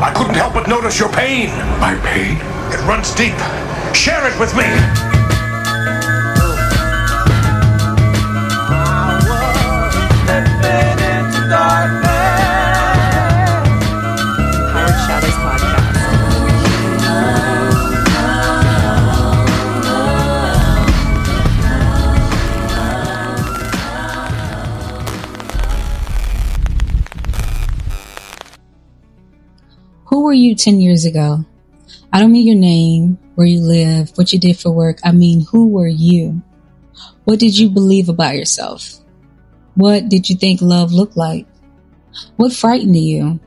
I couldn't help but notice your pain. My pain? It runs deep. Share it with me. Who were you 10 years ago? I don't mean your name, where you live, what you did for work. I mean, who were you? What did you believe about yourself? What did you think love looked like? What frightened you?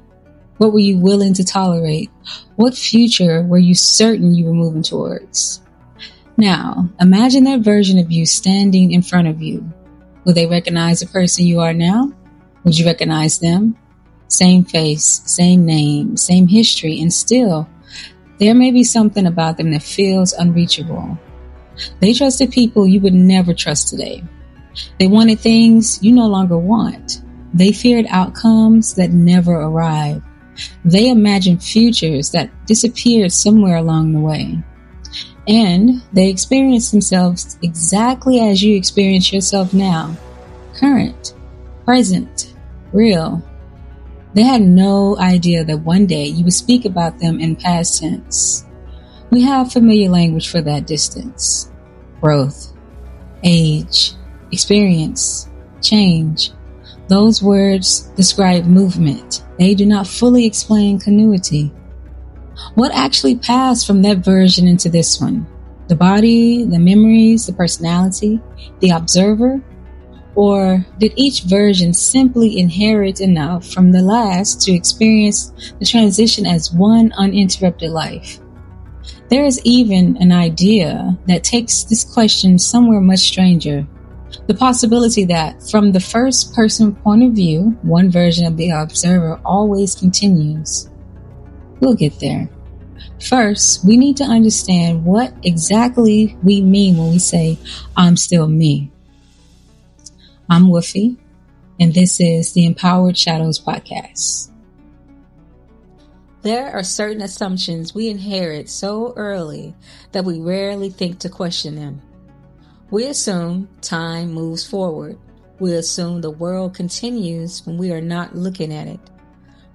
What were you willing to tolerate? What future were you certain you were moving towards? Now, imagine that version of you standing in front of you. Will they recognize the person you are now? Would you recognize them? Same face, same name, same history, and still, there may be something about them that feels unreachable. They trusted people you would never trust today. They wanted things you no longer want. They feared outcomes that never arrived. They imagined futures that disappeared somewhere along the way. And they experienced themselves exactly as you experience yourself now. Current, present, real. They had no idea that one day you would speak about them in past tense. We have familiar language for that distance. Growth, age, experience, change. Those words describe movement. They do not fully explain continuity. What actually passed from that version into this one? The body, the memories, the personality, the observer? Or did each version simply inherit enough from the last to experience the transition as one uninterrupted life? There is even an idea that takes this question somewhere much stranger. The possibility that from the first person point of view, one version of the observer always continues. We'll get there. First, we need to understand what exactly we mean when we say, I'm still me. I'm Woofy, and this is the Empowered Shadows Podcast. There are certain assumptions we inherit so early that we rarely think to question them. We assume time moves forward. We assume the world continues when we are not looking at it.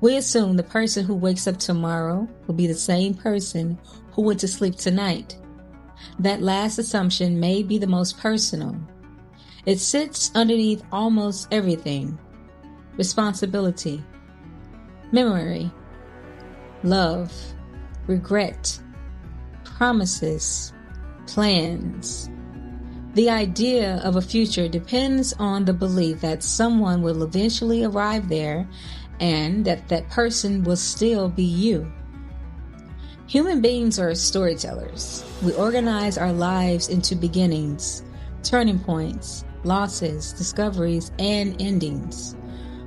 We assume the person who wakes up tomorrow will be the same person who went to sleep tonight. That last assumption may be the most personal. It sits underneath almost everything. Responsibility, memory, love, regret, promises, plans. The idea of a future depends on the belief that someone will eventually arrive there and that person will still be you. Human beings are storytellers. We organize our lives into beginnings, turning points, losses, discoveries, and endings.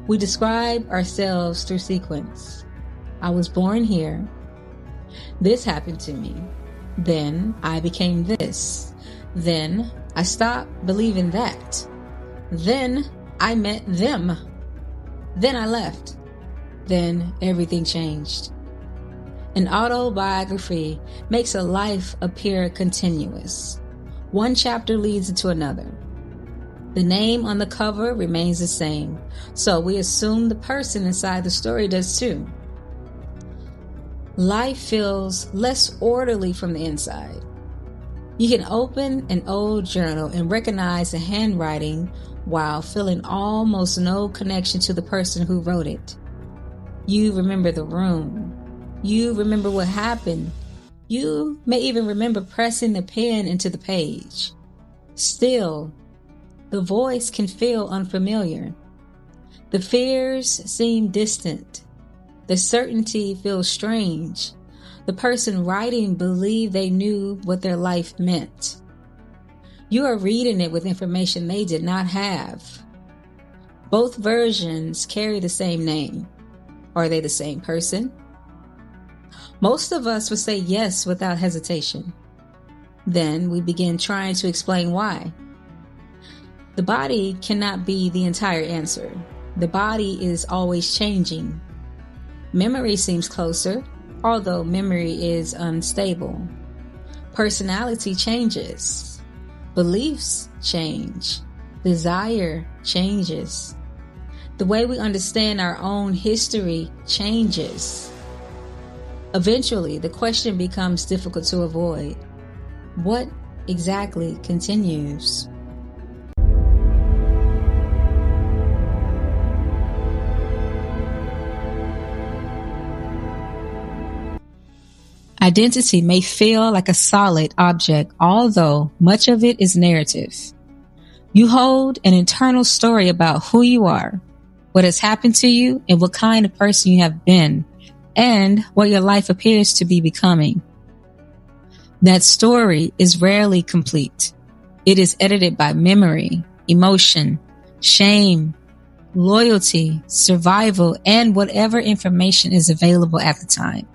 We describe ourselves through sequence. I was born here. This happened to me. Then I became this. Then I stopped believing that. Then I met them. Then I left. Then everything changed. An autobiography makes a life appear continuous. One chapter leads into another. The name on the cover remains the same, so we assume the person inside the story does too. Life feels less orderly from the inside. You can open an old journal and recognize the handwriting while feeling almost no connection to the person who wrote it. You remember the room. You remember what happened. You may even remember pressing the pen into the page. Still, the voice can feel unfamiliar. The fears seem distant. The certainty feels strange. The person writing believed they knew what their life meant. You are reading it with information they did not have. Both versions carry the same name. Are they the same person? Most of us would say yes without hesitation. Then we begin trying to explain why. The body cannot be the entire answer. The body is always changing. Memory seems closer, although memory is unstable. Personality changes. Beliefs change. Desire changes. The way we understand our own history changes. Eventually, the question becomes difficult to avoid. What exactly continues? Identity may feel like a solid object, although much of it is narrative. You hold an internal story about who you are, what has happened to you, and what kind of person you have been, and what your life appears to be becoming. That story is rarely complete. It is edited by memory, emotion, shame, loyalty, survival, and whatever information is available at the time.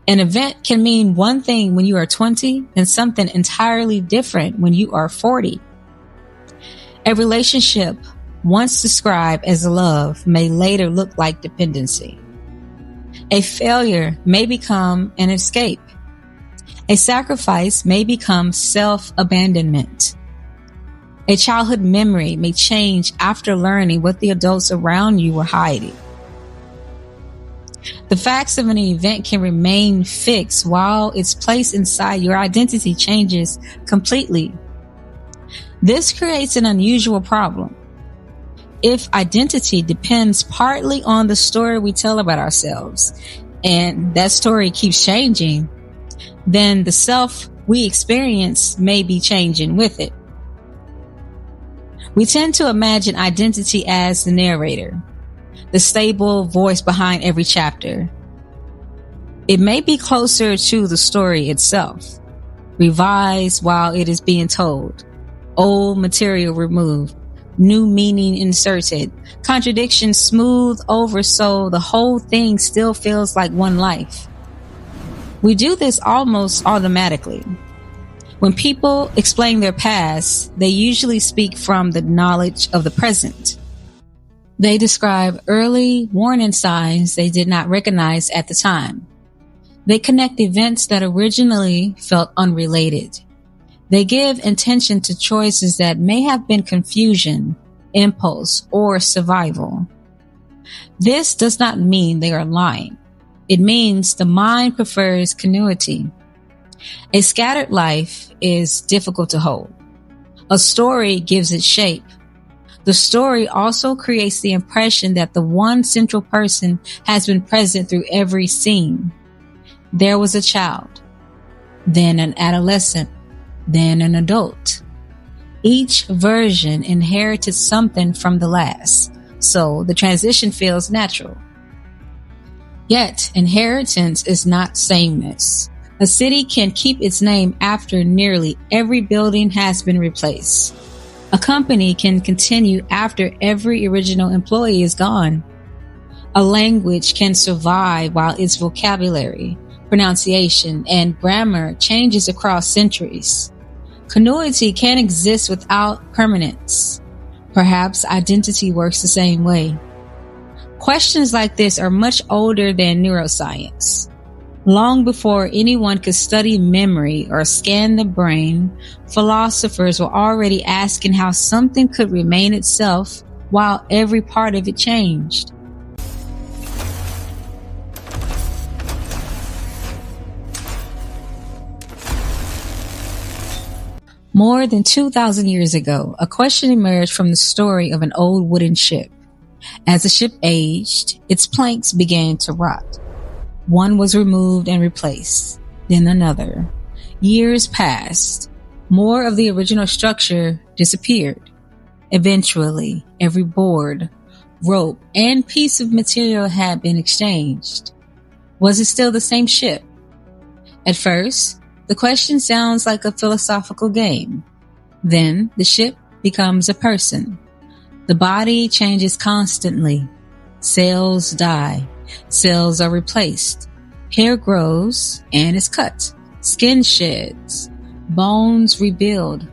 An event can mean one thing when you are 20 and something entirely different when you are 40. A relationship once described as love may later look like dependency. A failure may become an escape. A sacrifice may become self-abandonment. A childhood memory may change after learning what the adults around you were hiding. The facts of an event can remain fixed while its place inside your identity changes completely. This creates an unusual problem. If identity depends partly on the story we tell about ourselves, and that story keeps changing, then the self we experience may be changing with it. We tend to imagine identity as the narrator, the stable voice behind every chapter. It may be closer to the story itself, revised while it is being told, old material removed, new meaning inserted, contradictions smoothed over so the whole thing still feels like one life. We do this almost automatically. When people explain their past, they usually speak from the knowledge of the present. They describe early warning signs they did not recognize at the time. They connect events that originally felt unrelated. They give intention to choices that may have been confusion, impulse, or survival. This does not mean they are lying. It means the mind prefers continuity. A scattered life is difficult to hold. A story gives it shape. The story also creates the impression that the one central person has been present through every scene. There was a child, then an adolescent, then an adult. Each version inherited something from the last, so the transition feels natural. Yet, inheritance is not sameness. A city can keep its name after nearly every building has been replaced. A company can continue after every original employee is gone. A language can survive while its vocabulary, pronunciation, and grammar changes across centuries. Continuity can exist without permanence. Perhaps identity works the same way. Questions like this are much older than neuroscience. Long before anyone could study memory or scan the brain, philosophers were already asking how something could remain itself while every part of it changed. More than 2,000 years ago, a question emerged from the story of an old wooden ship. As the ship aged, its planks began to rot. One was removed and replaced, then another. Years passed. More of the original structure disappeared. Eventually, every board, rope, and piece of material had been exchanged. Was it still the same ship? At first, the question sounds like a philosophical game. Then, the ship becomes a person. The body changes constantly. Cells die. Cells are replaced. Hair grows and is cut. Skin sheds. Bones rebuild.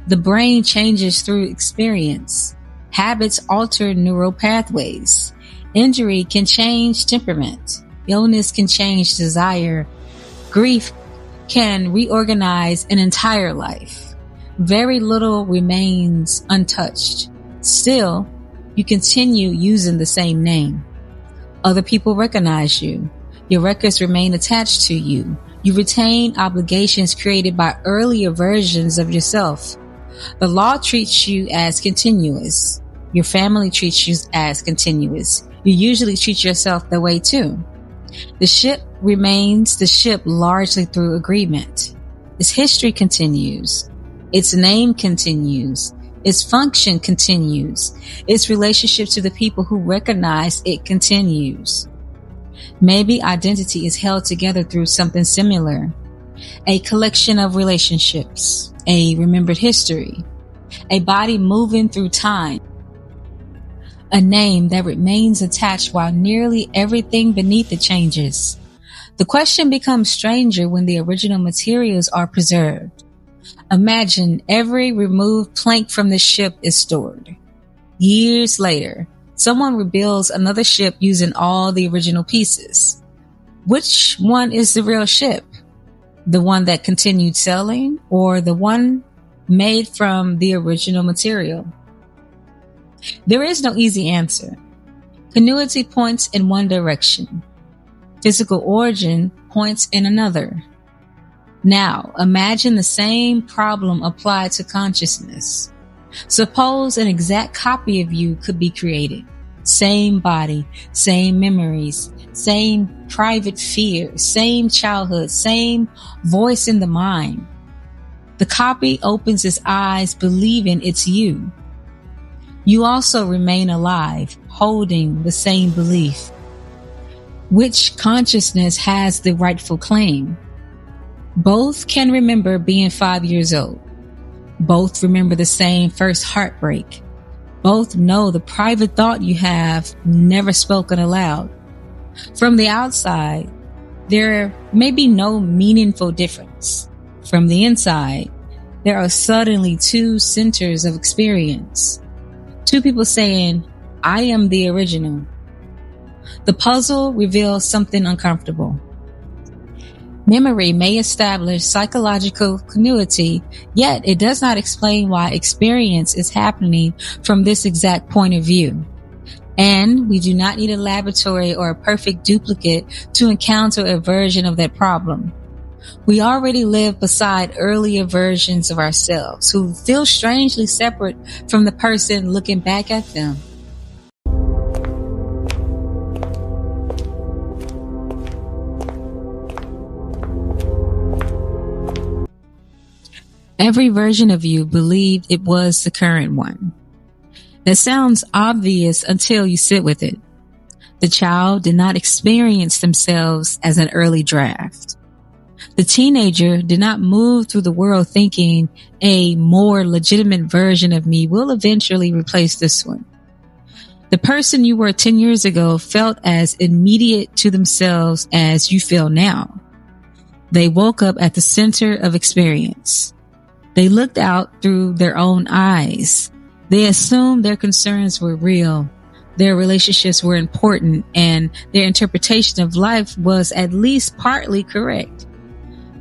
The brain changes through experience. Habits alter neural pathways. Injury can change temperament. Illness can change desire. Grief can reorganize an entire life. Very little remains untouched. Still, you continue using the same name. Other people recognize you. Your records remain attached to you. You retain obligations created by earlier versions of yourself. The law treats you as continuous. Your family treats you as continuous. You usually treat yourself that way too. The ship remains the ship largely through agreement. Its history continues. Its name continues. Its function continues. Its relationship to the people who recognize it continues. Maybe identity is held together through something similar. A collection of relationships, a remembered history, a body moving through time, a name that remains attached while nearly everything beneath it changes. The question becomes stranger when the original materials are preserved. Imagine every removed plank from the ship is stored. Years later, someone rebuilds another ship using all the original pieces. Which one is the real ship? The one that continued sailing, or the one made from the original material? There is no easy answer. Continuity points in one direction. Physical origin points in another. Now, imagine the same problem applied to consciousness. Suppose an exact copy of you could be created. Same body, same memories, same private fear, same childhood, same voice in the mind. The copy opens its eyes believing it's you. You also remain alive, holding the same belief. Which consciousness has the rightful claim? Both can remember being 5 years old. Both remember the same first heartbreak. Both know the private thought you have never spoken aloud. From the outside, there may be no meaningful difference. From the inside, there are suddenly two centers of experience. Two people saying, I am the original. The puzzle reveals something uncomfortable. Memory may establish psychological continuity, yet it does not explain why experience is happening from this exact point of view. And we do not need a laboratory or a perfect duplicate to encounter a version of that problem. We already live beside earlier versions of ourselves who feel strangely separate from the person looking back at them. Every version of you believed it was the current one. That sounds obvious until you sit with it. The child did not experience themselves as an early draft. The teenager did not move through the world thinking a more legitimate version of me will eventually replace this one. The person you were 10 years ago felt as immediate to themselves as you feel now. They woke up at the center of experience. They looked out through their own eyes. They assumed their concerns were real, their relationships were important, and their interpretation of life was at least partly correct.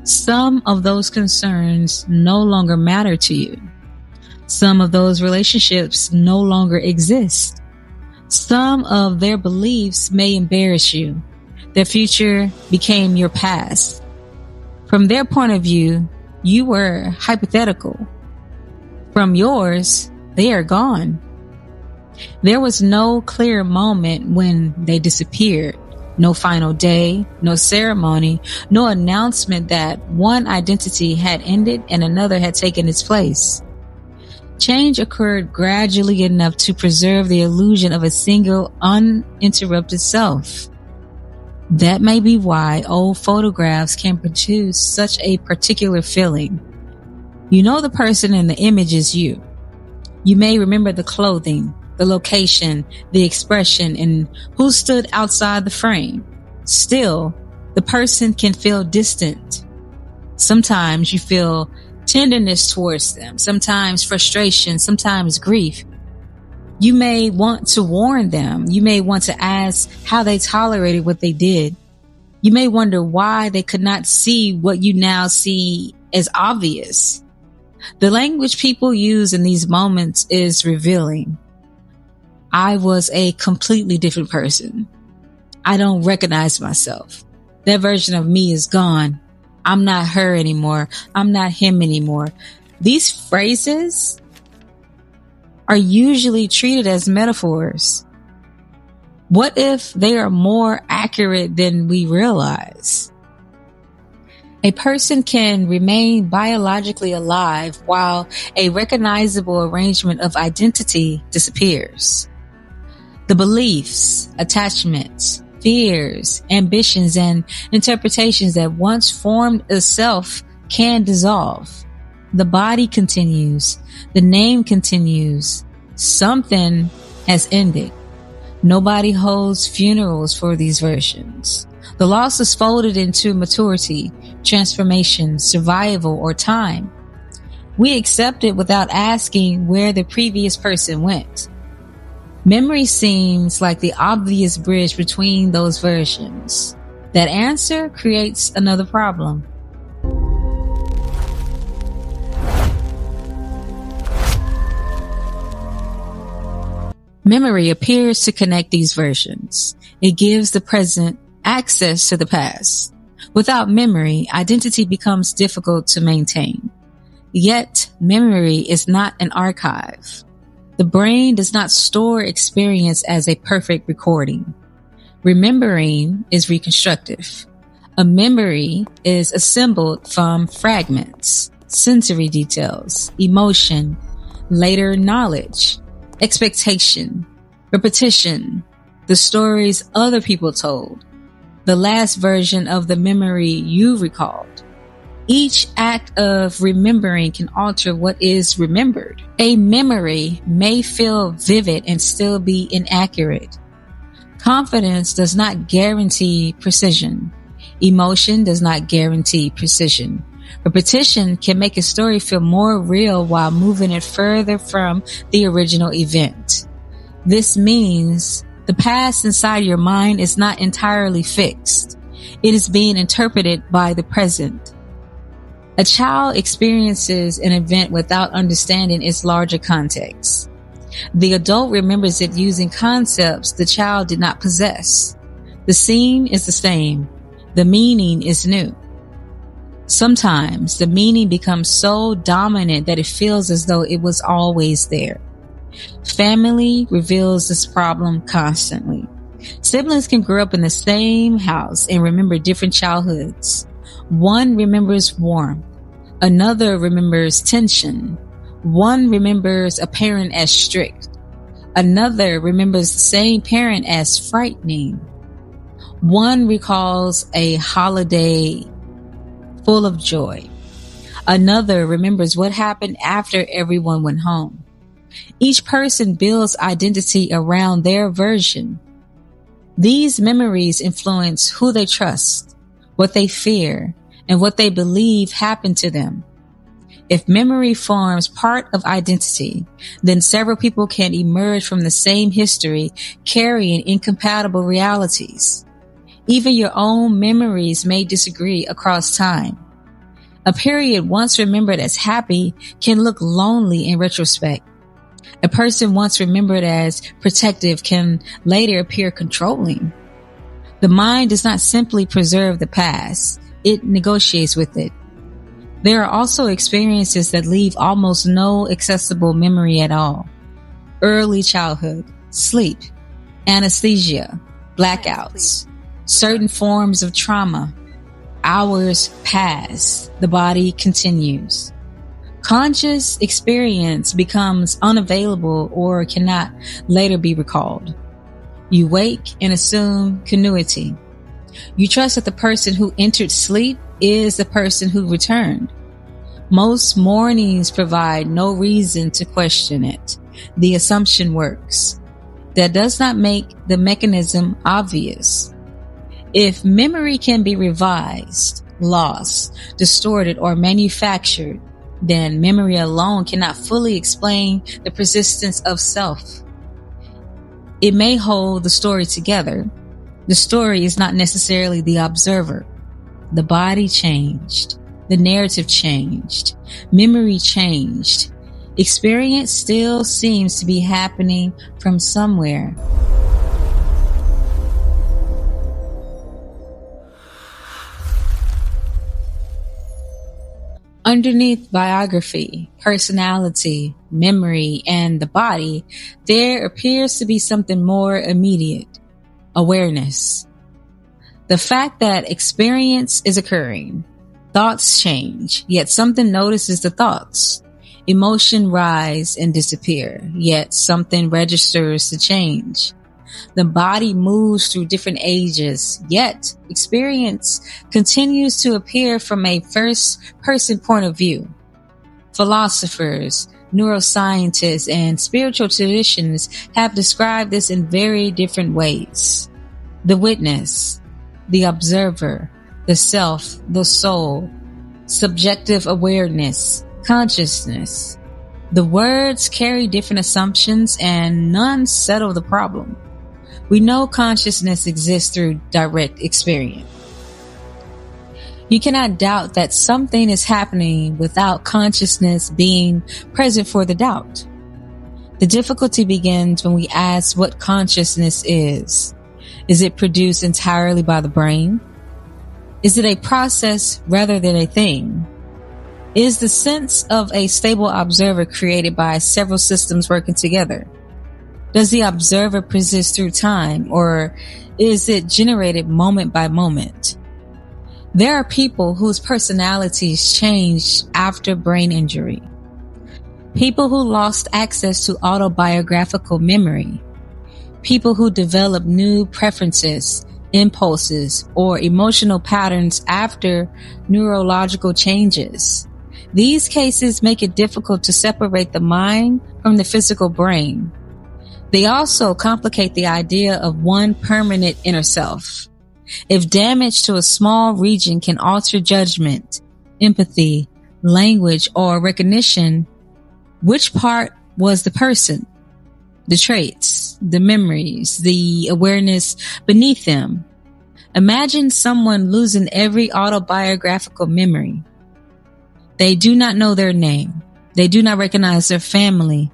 Some of those concerns no longer matter to you. Some of those relationships no longer exist. Some of their beliefs may embarrass you. Their future became your past. From their point of view, you were hypothetical. From yours, they are gone. There was no clear moment when they disappeared. No final day, no ceremony, no announcement that one identity had ended and another had taken its place. Change occurred gradually enough to preserve the illusion of a single, uninterrupted self. That may be why old photographs can produce such a particular feeling. You know the person in the image is you. You may remember the clothing, the location, the expression, and who stood outside the frame. Still, the person can feel distant. Sometimes you feel tenderness towards them, sometimes frustration, sometimes grief. You may want to warn them. You may want to ask how they tolerated what they did. You may wonder why they could not see what you now see as obvious. The language people use in these moments is revealing. I was a completely different person. I don't recognize myself. That version of me is gone. I'm not her anymore. I'm not him anymore. These phrases are usually treated as metaphors. What if they are more accurate than we realize? A person can remain biologically alive while a recognizable arrangement of identity disappears. The beliefs, attachments, fears, ambitions, and interpretations that once formed a self can dissolve. The body continues. The name continues. Something has ended. Nobody holds funerals for these versions. The loss is folded into maturity, transformation, survival, or time. We accept it without asking where the previous person went. Memory seems like the obvious bridge between those versions. That answer creates another problem. Memory appears to connect these versions. It gives the present access to the past. Without memory, identity becomes difficult to maintain. Yet, memory is not an archive. The brain does not store experience as a perfect recording. Remembering is reconstructive. A memory is assembled from fragments, sensory details, emotion, later knowledge, expectation, repetition, the stories other people told, the last version of the memory you recalled. Each act of remembering can alter what is remembered. A memory may feel vivid and still be inaccurate. Confidence does not guarantee precision. Emotion does not guarantee precision. Repetition can make a story feel more real while moving it further from the original event. This means the past inside your mind is not entirely fixed. It is being interpreted by the present. A child experiences an event without understanding its larger context. The adult remembers it using concepts the child did not possess. The scene is the same. The meaning is new. Sometimes the meaning becomes so dominant that it feels as though it was always there. Family reveals this problem constantly. Siblings can grow up in the same house and remember different childhoods. One remembers warmth. Another remembers tension. One remembers a parent as strict. Another remembers the same parent as frightening. One recalls a holiday full of joy. Another remembers what happened after everyone went home. Each person builds identity around their version. These memories influence who they trust, what they fear, and what they believe happened to them. If memory forms part of identity, then several people can emerge from the same history carrying incompatible realities. Even your own memories may disagree across time. A period once remembered as happy can look lonely in retrospect. A person once remembered as protective can later appear controlling. The mind does not simply preserve the past, it negotiates with it. There are also experiences that leave almost no accessible memory at all. Early childhood, sleep, anesthesia, blackouts, certain forms of trauma. Hours pass, the body continues. Conscious experience becomes unavailable or cannot later be recalled. You wake and assume continuity. You trust that the person who entered sleep is the person who returned. Most mornings provide no reason to question it. The assumption works. That does not make the mechanism obvious. If memory can be revised, lost, distorted, or manufactured, then memory alone cannot fully explain the persistence of self. It may hold the story together. The story is not necessarily the observer. The body changed. The narrative changed. Memory changed. Experience still seems to be happening from somewhere. Underneath biography, personality, memory, and the body, there appears to be something more immediate. Awareness. The fact that experience is occurring. Thoughts change, yet something notices the thoughts. Emotion rise and disappear, yet something registers the change. The body moves through different ages, yet experience continues to appear from a first-person point of view. Philosophers, neuroscientists, and spiritual traditions have described this in very different ways. The witness, the observer, the self, the soul, subjective awareness, consciousness. The words carry different assumptions and none settle the problem. We know consciousness exists through direct experience. You cannot doubt that something is happening without consciousness being present for the doubt. The difficulty begins when we ask what consciousness is. Is it produced entirely by the brain? Is it a process rather than a thing? Is the sense of a stable observer created by several systems working together? Does the observer persist through time, or is it generated moment by moment? There are people whose personalities changed after brain injury. People who lost access to autobiographical memory. People who develop new preferences, impulses, or emotional patterns after neurological changes. These cases make it difficult to separate the mind from the physical brain. They also complicate the idea of one permanent inner self. If damage to a small region can alter judgment, empathy, language, or recognition, which part was the person? The traits, the memories, the awareness beneath them. Imagine someone losing every autobiographical memory. They do not know their name. They do not recognize their family.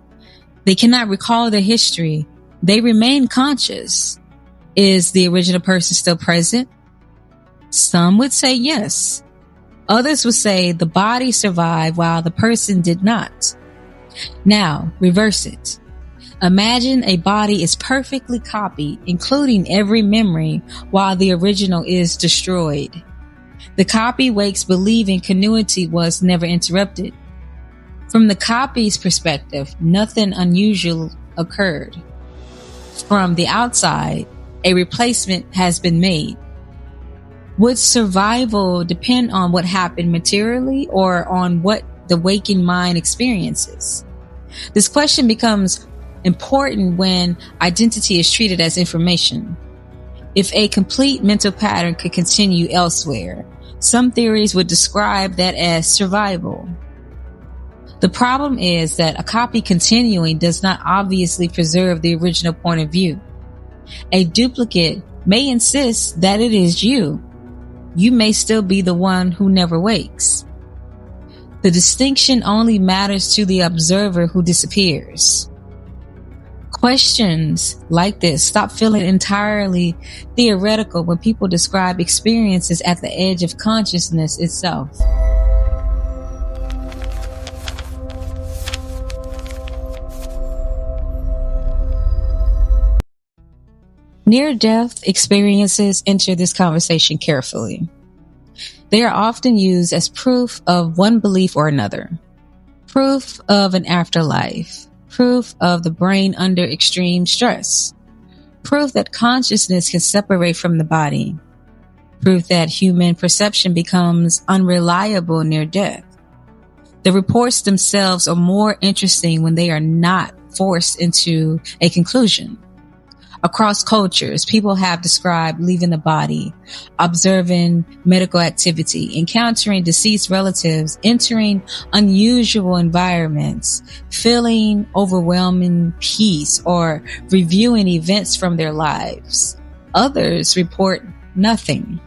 They cannot recall their history. They remain conscious. Is the original person still present? Some would say yes. Others would say the body survived while the person did not. Now, reverse it. Imagine a body is perfectly copied, including every memory, while the original is destroyed. The copy wakes believing continuity was never interrupted. From the copy's perspective, nothing unusual occurred. From the outside, a replacement has been made. Would survival depend on what happened materially or on what the waking mind experiences? This question becomes important when identity is treated as information. If a complete mental pattern could continue elsewhere, some theories would describe that as survival. The problem is that a copy continuing does not obviously preserve the original point of view. A duplicate may insist that it is you. You may still be the one who never wakes. The distinction only matters to the observer who disappears. Questions like this stop feeling entirely theoretical when people describe experiences at the edge of consciousness itself. Near-death experiences enter this conversation carefully. They are often used as proof of one belief or another. Proof of an afterlife. Proof of the brain under extreme stress. Proof that consciousness can separate from the body. Proof that human perception becomes unreliable near death. The reports themselves are more interesting when they are not forced into a conclusion. Across cultures, people have described leaving the body, observing medical activity, encountering deceased relatives, entering unusual environments, feeling overwhelming peace, or reviewing events from their lives. Others report nothing.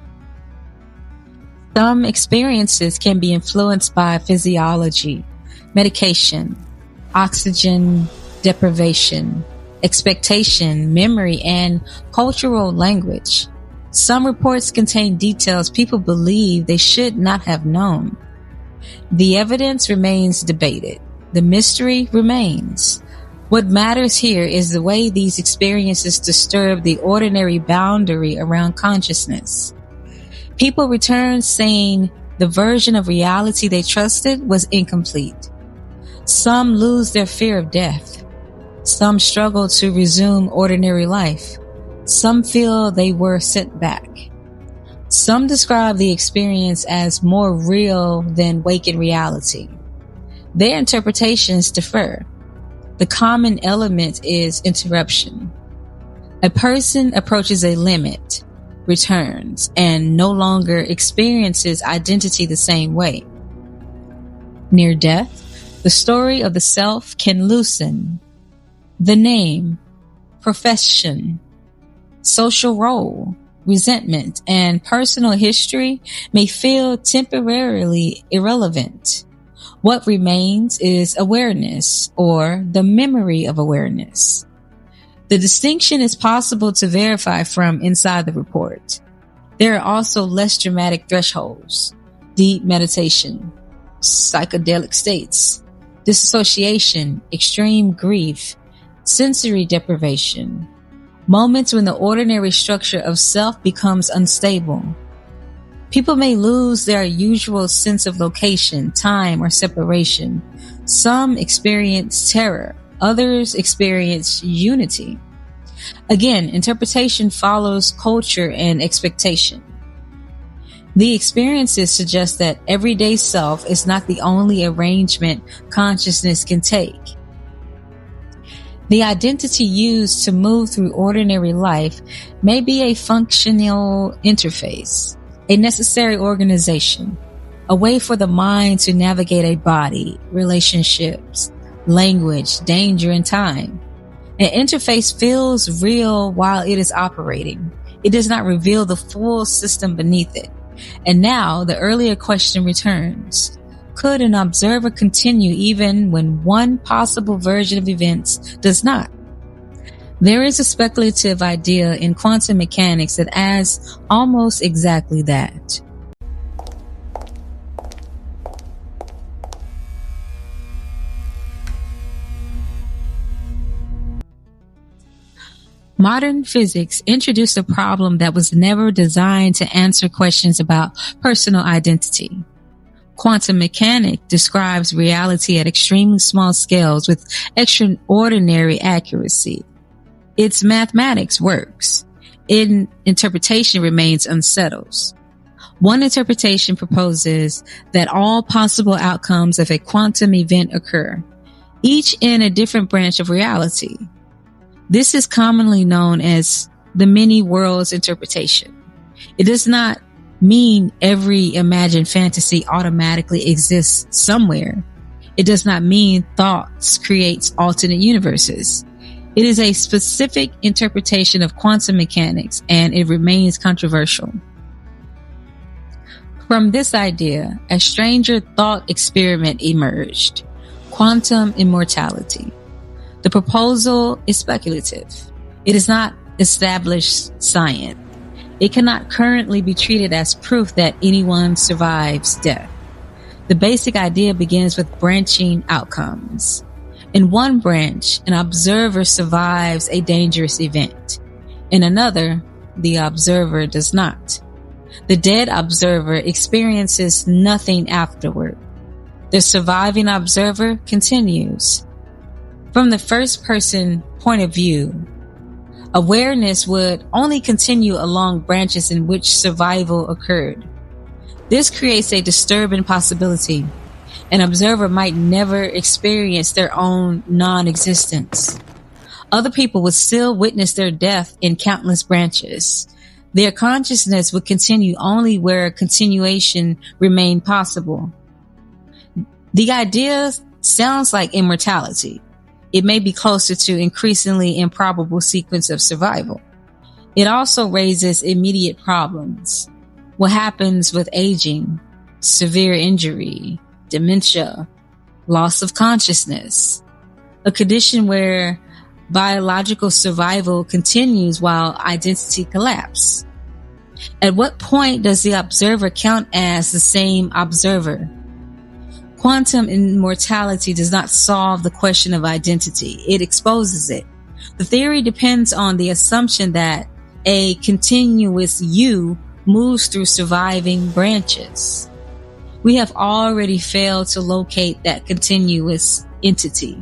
Some experiences can be influenced by physiology, medication, oxygen deprivation, expectation, memory, and cultural language. Some reports contain details people believe they should not have known. The evidence remains debated. The mystery remains. What matters here is the way these experiences disturb the ordinary boundary around consciousness. People return saying the version of reality they trusted was incomplete. Some lose their fear of death. Some struggle to resume ordinary life. Some feel they were sent back. Some describe the experience as more real than waking reality. Their interpretations differ. The common element is interruption. A person approaches a limit, returns, and no longer experiences identity the same way. Near death, the story of the self can loosen. The name, profession, social role, resentment, and personal history may feel temporarily irrelevant. What remains is awareness, or the memory of awareness. The distinction is possible to verify from inside the report. There are also less dramatic thresholds: deep meditation, psychedelic states, disassociation, extreme grief, sensory deprivation, moments when the ordinary structure of self becomes unstable. People may lose their usual sense of location, time, or separation. Some experience terror. Others experience unity. Again, interpretation follows culture and expectation. The experiences suggest that everyday self is not the only arrangement consciousness can take. The identity used to move through ordinary life may be a functional interface, a necessary organization, a way for the mind to navigate a body, relationships, language, danger, and time. An interface feels real while it is operating. It does not reveal the full system beneath it. And now the earlier question returns. Could an observer continue even when one possible version of events does not? There is a speculative idea in quantum mechanics that adds almost exactly that. Modern physics introduced a problem that was never designed to answer questions about personal identity. Quantum mechanics describes reality at extremely small scales with extraordinary accuracy. Its mathematics works. Interpretation remains unsettled. One interpretation proposes that all possible outcomes of a quantum event occur, each in a different branch of reality. This is commonly known as the many worlds interpretation. It does not mean every imagined fantasy automatically exists somewhere. It does not mean thoughts creates alternate universes. It is a specific interpretation of quantum mechanics, and it remains controversial. From this idea, a stranger thought experiment emerged: quantum immortality. The proposal is speculative. It is not established science. It cannot currently be treated as proof that anyone survives death. The basic idea begins with branching outcomes. In one branch, an observer survives a dangerous event. In another, the observer does not. The dead observer experiences nothing afterward. The surviving observer continues. From the first person point of view, awareness would only continue along branches in which survival occurred. This creates a disturbing possibility. An observer might never experience their own non-existence. Other people would still witness their death in countless branches. Their consciousness would continue only where continuation remained possible. The idea sounds like immortality. It may be closer to increasingly improbable sequence of survival. It also raises immediate problems. What happens with aging, severe injury, dementia, loss of consciousness, a condition where biological survival continues while identity collapses? At what point does the observer count as the same observer? Quantum immortality does not solve the question of identity. It exposes it. The theory depends on the assumption that a continuous you moves through surviving branches. We have already failed to locate that continuous entity.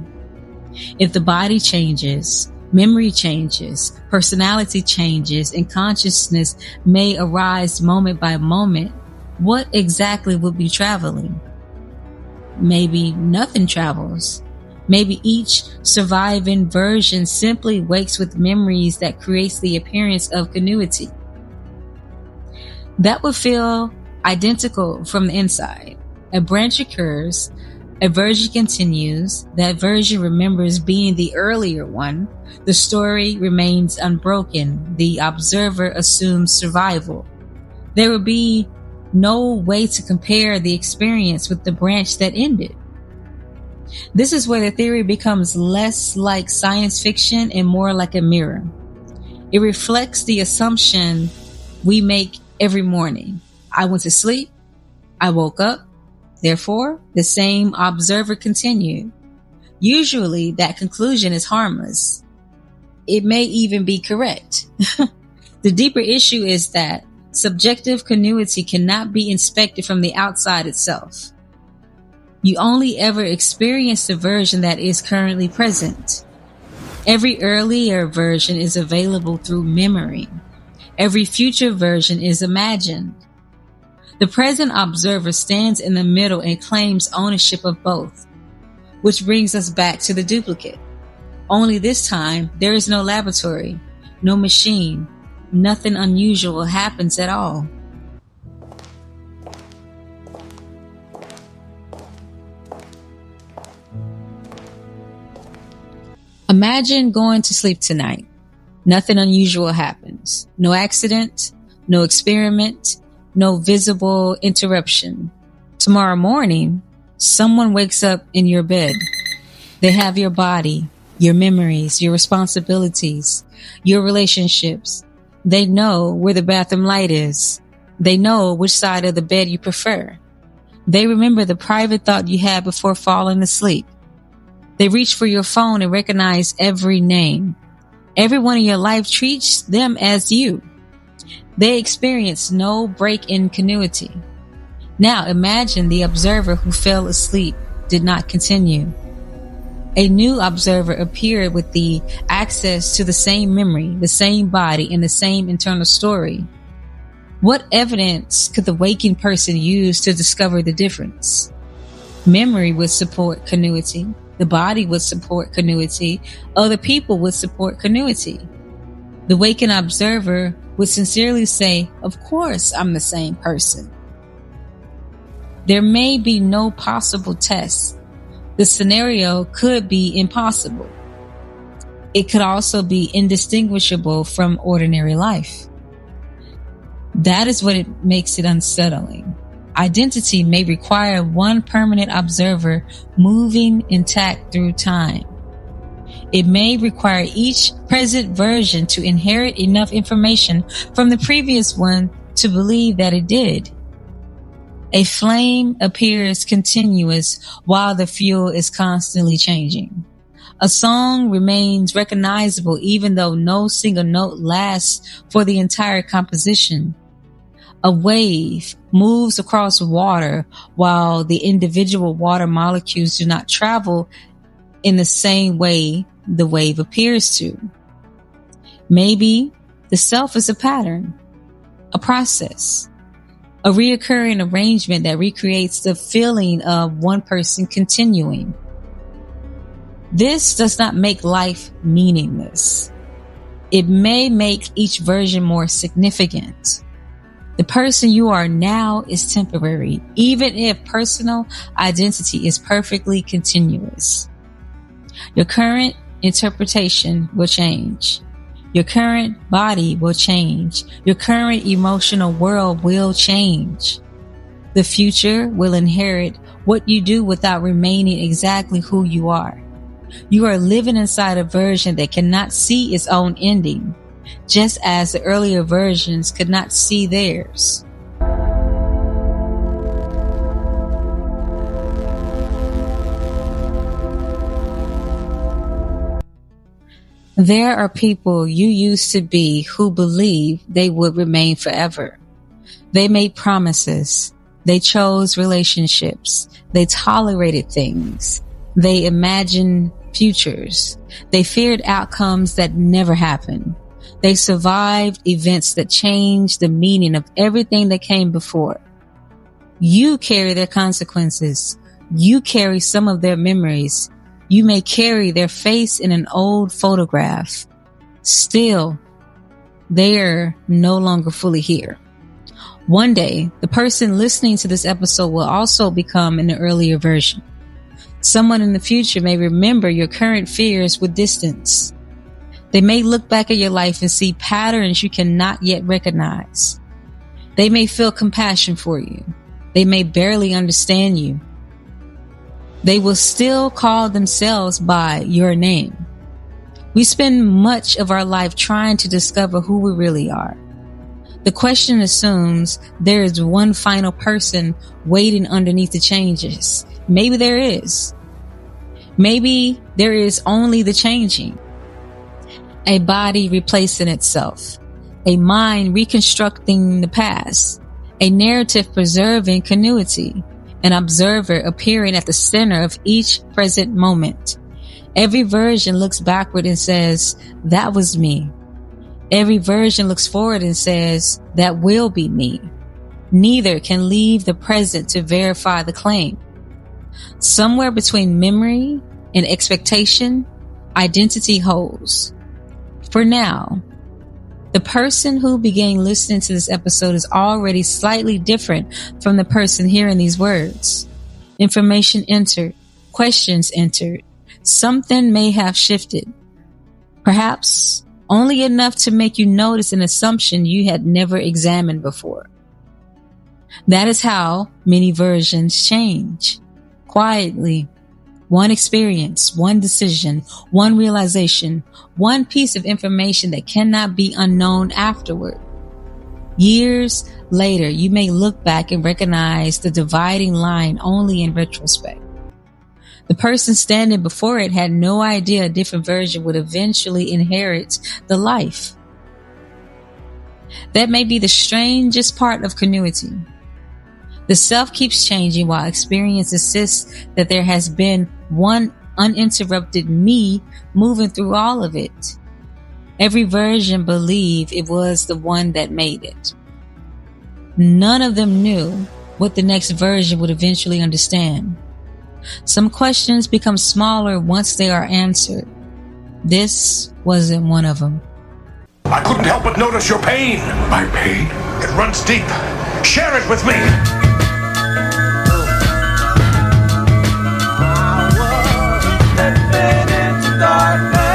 If the body changes, memory changes, personality changes, and consciousness may arise moment by moment, what exactly would be traveling? Maybe nothing travels. Maybe each surviving version simply wakes with memories that creates the appearance of continuity. That would feel identical from the inside. A branch occurs, a version continues, that version remembers being the earlier one, the story remains unbroken, the observer assumes survival. There would be no way to compare the experience with the branch that ended. This is where the theory becomes less like science fiction and more like a mirror. It reflects the assumption we make every morning. I went to sleep, I woke up, therefore the same observer continued. Usually that conclusion is harmless. It may even be correct. The deeper issue is that subjective continuity cannot be inspected from the outside itself. You only ever experience the version that is currently present. Every earlier version is available through memory. Every future version is imagined. The present observer stands in the middle and claims ownership of both, which brings us back to the duplicate. Only this time, there is no laboratory, no machine, nothing unusual happens at all. Imagine going to sleep tonight. Nothing unusual happens. No accident, no experiment, no visible interruption. Tomorrow morning, someone wakes up in your bed. They have your body, your memories, your responsibilities, your relationships. They know where the bathroom light is. They know which side of the bed you prefer. They remember the private thought you had before falling asleep. They reach for your phone and recognize every name. Everyone in your life treats them as you. They experience no break in continuity. Now imagine the observer who fell asleep did not continue. A new observer appeared with the access to the same memory, the same body, and the same internal story. What evidence could the waking person use to discover the difference? Memory would support continuity. The body would support continuity. Other people would support continuity. The waking observer would sincerely say, "Of course, I'm the same person." There may be no possible test. The scenario could be impossible. It could also be indistinguishable from ordinary life. That is what it makes it unsettling. Identity may require one permanent observer moving intact through time. It may require each present version to inherit enough information from the previous one to believe that it did. A flame appears continuous while the fuel is constantly changing. A song remains recognizable even though no single note lasts for the entire composition. A wave moves across water while the individual water molecules do not travel in the same way the wave appears to. Maybe the self is a pattern, a process, a reoccurring arrangement that recreates the feeling of one person continuing. This does not make life meaningless. It may make each version more significant. The person you are now is temporary, even if personal identity is perfectly continuous. Your current interpretation will change. Your current body will change. Your current emotional world will change. The future will inherit what you do without remaining exactly who you are. You are living inside a version that cannot see its own ending, just as the earlier versions could not see theirs. There are people you used to be who believe they would remain forever. They made promises. They chose relationships. They tolerated things. They imagined futures. They feared outcomes that never happened. They survived events that changed the meaning of everything that came before. You carry their consequences. You carry some of their memories. You may carry their face in an old photograph. Still, they're no longer fully here. One day, the person listening to this episode will also become an earlier version. Someone in the future may remember your current fears with distance. They may look back at your life and see patterns you cannot yet recognize. They may feel compassion for you. They may barely understand you. They will still call themselves by your name. We spend much of our life trying to discover who we really are. The question assumes there is one final person waiting underneath the changes. Maybe there is. Maybe there is only the changing. A body replacing itself. A mind reconstructing the past. A narrative preserving continuity. An observer appearing at the center of each present moment. Every version looks backward and says, that was me. Every version looks forward and says, that will be me. Neither can leave the present to verify the claim. Somewhere between memory and expectation, identity holds. For now, the person who began listening to this episode is already slightly different from the person hearing these words. Information entered, questions entered. Something may have shifted. Perhaps only enough to make you notice an assumption you had never examined before. That is how many versions change. Quietly. One experience, one decision, one realization, one piece of information that cannot be unknown afterward. Years later, you may look back and recognize the dividing line only in retrospect. The person standing before it had no idea a different version would eventually inherit the life. That may be the strangest part of continuity. The self keeps changing while experience insists that there has been one uninterrupted me moving through all of it. Every version believed it was the one that made it. None of them knew what the next version would eventually understand. Some questions become smaller once they are answered. This wasn't one of them. I couldn't help but notice your pain. My pain? It runs deep. Share it with me. Into darkness.